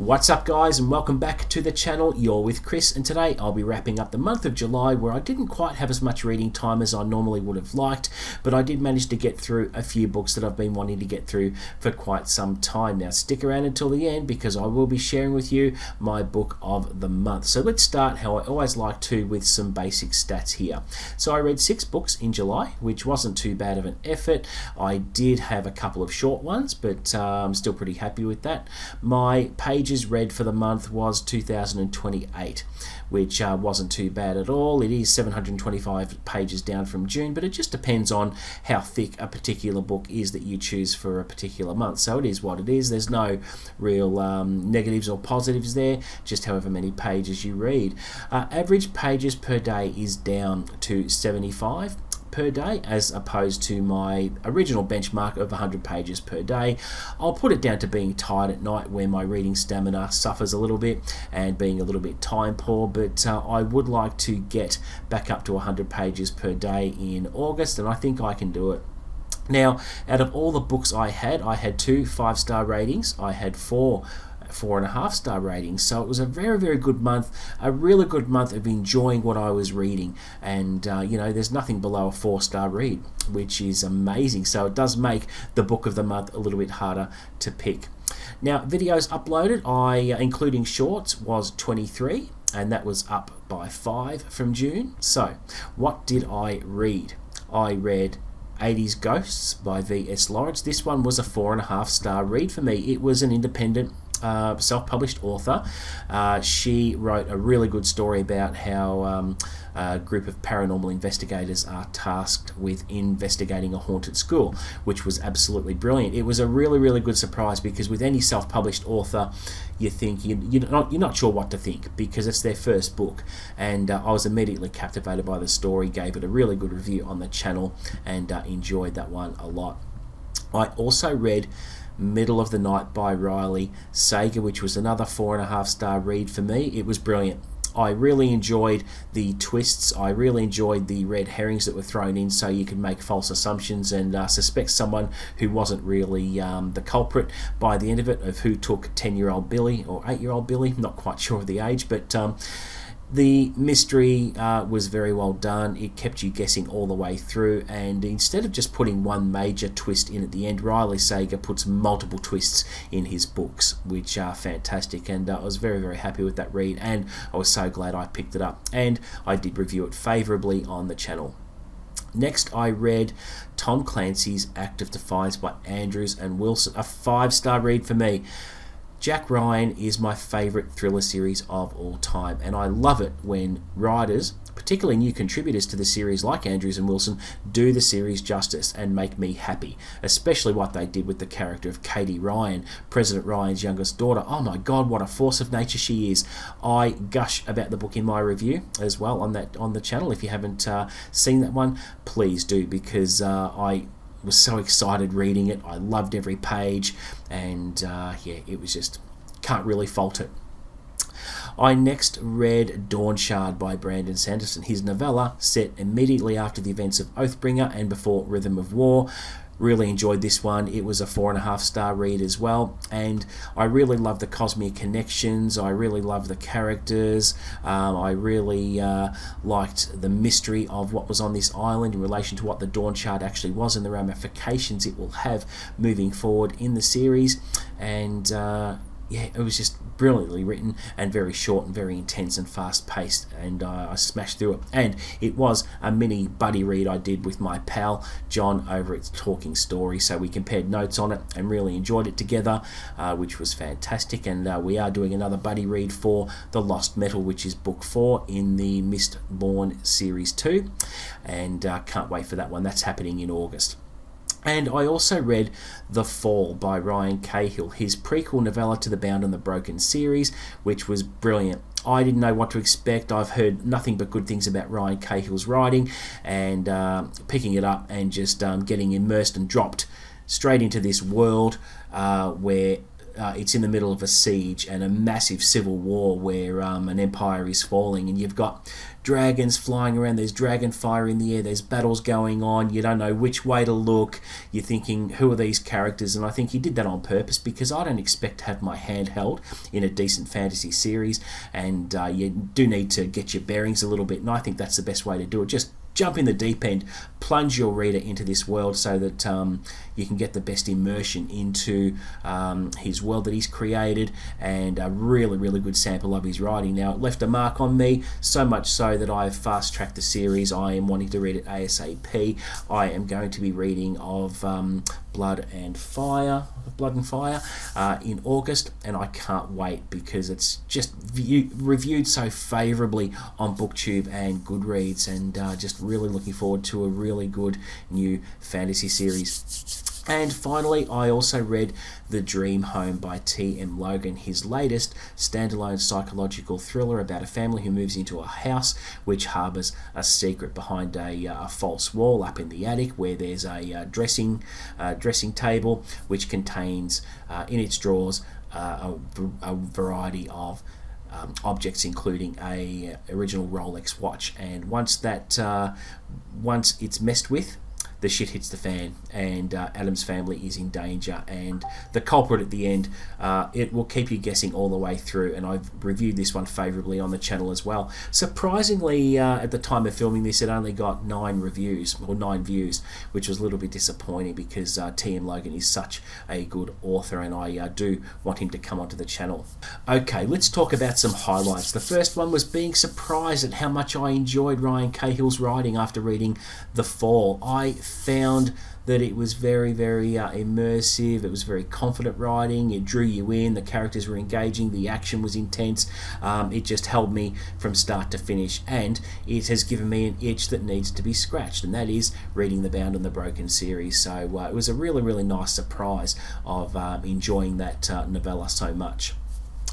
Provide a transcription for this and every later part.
What's up guys, and welcome back to the channel. You're with Chris, and today I'll be wrapping up the month of July, where I didn't quite have as much reading time as I normally would have liked, but I did manage to get through a few books that I've been wanting to get through for quite some time now. Stick around until the end because I will be sharing with you my book of the month. So let's start, how I always like to, with some basic stats here. So I read 6 books in July, which wasn't too bad of an effort. I did have a couple of short ones, but I'm still pretty happy with that. My pages read for the month was 2028, which wasn't too bad at all. It is 725 pages down from June, but it just depends on how thick a particular book is that you choose for a particular month. So it is what it is. There's no real negatives or positives there, just however many pages you read. Average pages per day is down to 75 per day, as opposed to my original benchmark of 100 pages per day. I'll put it down to being tired at night, where my reading stamina suffers a little bit, and being a little bit time poor, but I would like to get back up to 100 pages per day in August, and I think I can do it. Now, out of all the books I had 2 5-star ratings. I had 4 4.5-star ratings, so it was a very good month, a really good month of enjoying what I was reading. And there's nothing below a 4-star read, which is amazing. So it does make the book of the month a little bit harder to pick. Now, videos uploaded, including shorts, was 23, and that was up by 5 from June. So what did I read? I read 80s Ghosts by V.S. Lawrence. This one was a 4.5-star read for me. It was an independent self-published author. She wrote a really good story about how a group of paranormal investigators are tasked with investigating a haunted school, which was absolutely brilliant. It was a really good surprise, because with any self-published author, you think you're not sure what to think, because it's their first book. And I was immediately captivated by the story, gave it a really good review on the channel, and enjoyed that one a lot. I also read Middle of the Night by Riley Sager, which was another 4.5-star read for me. It was brilliant. I really enjoyed the twists. I really enjoyed the red herrings that were thrown in, so you could make false assumptions and suspect someone who wasn't really the culprit by the end of it, of who took 10-year-old Billy or 8-year-old Billy. Not quite sure of the age, but the mystery was very well done. It kept you guessing all the way through, and instead of just putting one major twist in at the end, Riley Sager puts multiple twists in his books, which are fantastic, and I was very happy with that read, and I was so glad I picked it up, and I did review it favourably on the channel. Next, I read Tom Clancy's Act of Defiance by Andrews and Wilson, a 5-star read for me. Jack Ryan is my favourite thriller series of all time, and I love it when writers, particularly new contributors to the series like Andrews and Wilson, do the series justice and make me happy, especially what they did with the character of Katie Ryan, President Ryan's youngest daughter. Oh my god, what a force of nature she is. I gush about the book in my review as well on the channel. If you haven't seen that one, please do, because I was so excited reading it. I loved every page, and it was just, can't really fault it. I next read Dawn Shard by Brandon Sanderson, his novella set immediately after the events of Oathbringer and before Rhythm of War. Really enjoyed this one. It was a 4.5-star read as well, and I really love the cosmic connections. I really love the characters. I really liked the mystery of what was on this island in relation to what the Dawn Shard actually was and the ramifications it will have moving forward in the series. And it was just brilliantly written and very short and very intense and fast-paced, and I smashed through it. And it was a mini buddy read I did with my pal John over at Talking Story, so we compared notes on it and really enjoyed it together, which was fantastic. And we are doing another buddy read for The Lost Metal, which is book 4 in the Mistborn Series 2, and can't wait for that one. That's happening in August. And I also read The Fall by Ryan Cahill, his prequel novella to the Bound and the Broken series, which was brilliant. I didn't know what to expect. I've heard nothing but good things about Ryan Cahill's writing, and picking it up and just getting immersed and dropped straight into this world where it's in the middle of a siege and a massive civil war where an empire is falling, and you've got dragons flying around, there's dragon fire in the air, there's battles going on, you don't know which way to look, you're thinking, who are these characters? And I think he did that on purpose, because I don't expect to have my hand held in a decent fantasy series, and you do need to get your bearings a little bit, and I think that's the best way to do it. Just jump in the deep end, plunge your reader into this world so that you can get the best immersion into his world that he's created, and a really, really good sample of his writing. Now, it left a mark on me, so much so that I've fast-tracked the series. I am wanting to read it ASAP. I am going to be reading of Blood and Fire in August, and I can't wait, because it's just reviewed so favourably on Booktube and Goodreads, and just really looking forward to a really good new fantasy series. And finally, I also read The Dream Home by T.M. Logan, his latest standalone psychological thriller about a family who moves into a house which harbours a secret behind a false wall up in the attic, where there's a dressing table which contains in its drawers a variety of objects, including a original Rolex watch. And once it's messed with, the shit hits the fan, and Adam's family is in danger, and the culprit at the end, it will keep you guessing all the way through, and I've reviewed this one favourably on the channel as well. Surprisingly, at the time of filming this, it only got 9 views, which was a little bit disappointing, because T.M. Logan is such a good author, and I do want him to come onto the channel. Okay, let's talk about some highlights. The first one was being surprised at how much I enjoyed Ryan Cahill's writing after reading The Fall. I found that it was very, very immersive. It was very confident writing. It drew you in. The characters were engaging. The action was intense. It just held me from start to finish, and it has given me an itch that needs to be scratched, and that is reading the Bound and the Broken series. So it was a really, really nice surprise of enjoying that novella so much.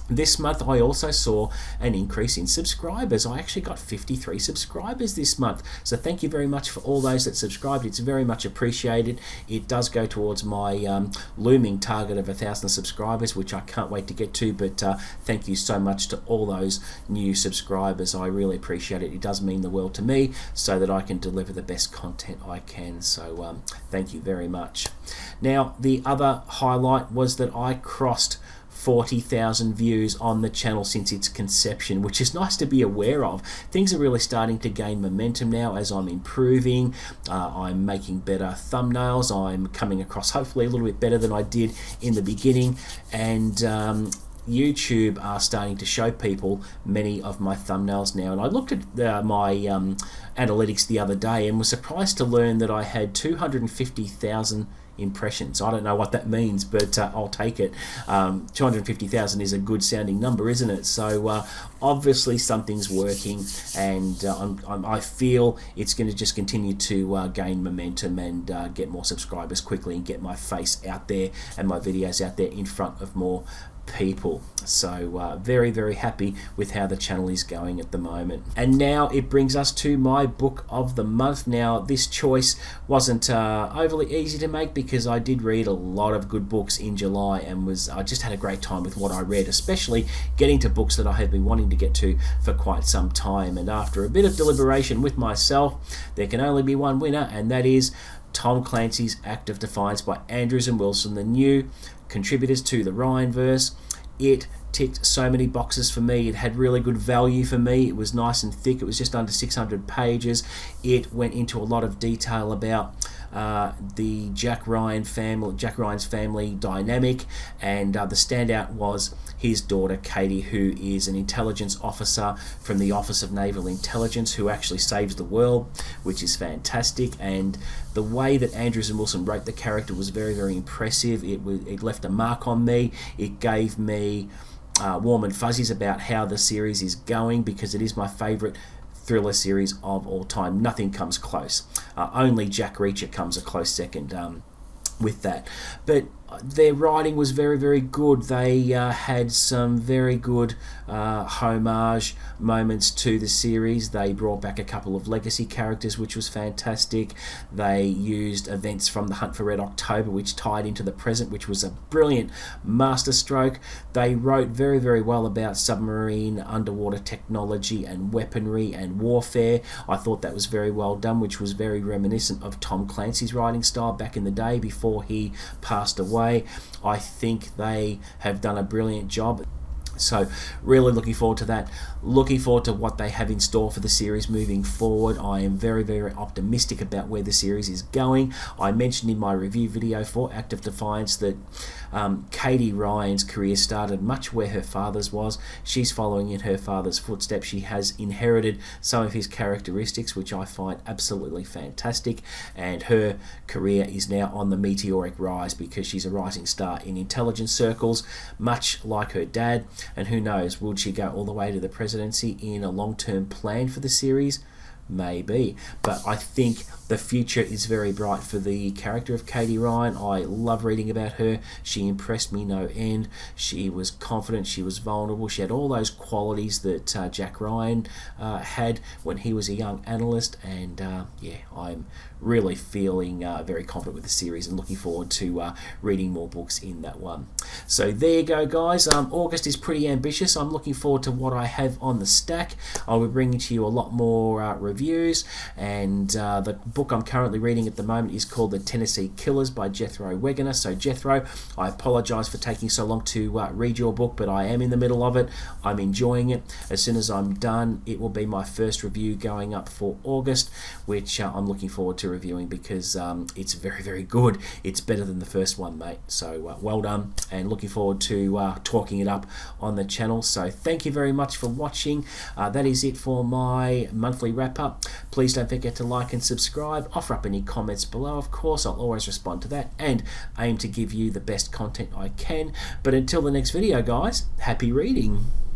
This month I also saw an increase in subscribers. I actually got 53 subscribers this month. So thank you very much for all those that subscribed. It's very much appreciated. It does go towards my looming target of 1,000 subscribers, which I can't wait to get to. But thank you so much to all those new subscribers. I really appreciate it. It does mean the world to me, so that I can deliver the best content I can. So thank you very much. Now, the other highlight was that I crossed 40,000 views on the channel since its conception, which is nice to be aware of. Things are really starting to gain momentum now as I'm improving. I'm making better thumbnails. I'm coming across hopefully a little bit better than I did in the beginning, and YouTube are starting to show people many of my thumbnails now. And I looked at my analytics the other day and was surprised to learn that I had 250,000 impressions. I don't know what that means, but I'll take it. 250,000 is a good sounding number, isn't it? So obviously something's working, and I feel it's going to just continue to gain momentum and get more subscribers quickly, and get my face out there and my videos out there in front of more people. So very, very happy with how the channel is going at the moment. And now it brings us to my book of the month. Now, this choice wasn't overly easy to make, because I did read a lot of good books in July, and I just had a great time with what I read, especially getting to books that I had been wanting to get to for quite some time. And after a bit of deliberation with myself, there can only be one winner, and that is Tom Clancy's Act of Defiance by Andrews and Wilson, the new contributors to the Ryanverse. It ticked so many boxes for me. It had really good value for me. It was nice and thick. It was just under 600 pages. It went into a lot of detail about the Jack Ryan's family dynamic, and the standout was his daughter Katie, who is an intelligence officer from the Office of Naval Intelligence, who actually saves the world, which is fantastic. And the way that Andrews and Wilson wrote the character was very, very impressive. It left a mark on me. It gave me warm and fuzzies about how the series is going, because it is my favourite thriller series of all time. Nothing comes close. Only Jack Reacher comes a close second with that. But their writing was very, very good. They had some very good homage moments to the series. They brought back a couple of legacy characters, which was fantastic. They used events from The Hunt for Red October, which tied into the present, which was a brilliant masterstroke. They wrote very, very well about submarine underwater technology and weaponry and warfare. I thought that was very well done, which was very reminiscent of Tom Clancy's writing style back in the day before he passed away. I think they have done a brilliant job. So really looking forward to that. Looking forward to what they have in store for the series moving forward. I am very, very optimistic about where the series is going. I mentioned in my review video for Act of Defiance that Katie Ryan's career started much where her father's was. She's following in her father's footsteps. She has inherited some of his characteristics, which I find absolutely fantastic, and her career is now on the meteoric rise because she's a rising star in intelligence circles, much like her dad. And who knows, will she go all the way to the presidency in a long-term plan for the series? Maybe. But I think the future is very bright for the character of Katie Ryan. I love reading about her. She impressed me no end. She was confident. She was vulnerable. She had all those qualities that Jack Ryan had when he was a young analyst. And yeah, I'm really feeling very confident with the series and looking forward to reading more books in that one. So there you go, guys. August is pretty ambitious. I'm looking forward to what I have on the stack. I'll be bringing to you a lot more reviews, and the book I'm currently reading at the moment is called The Tennessee Killers by Jethro Wegener. So Jethro, I apologise for taking so long to read your book, but I am in the middle of it. I'm enjoying it. As soon as I'm done, it will be my first review going up for August, which I'm looking forward to reviewing because it's very, very good. It's better than the first one, mate. So well done, and looking forward to talking it up on the channel. So thank you very much for watching. That is it for my monthly wrap up. Please don't forget to like and subscribe. Offer up any comments below. Of course, I'll always respond to that and aim to give you the best content I can. But until the next video, guys, happy reading.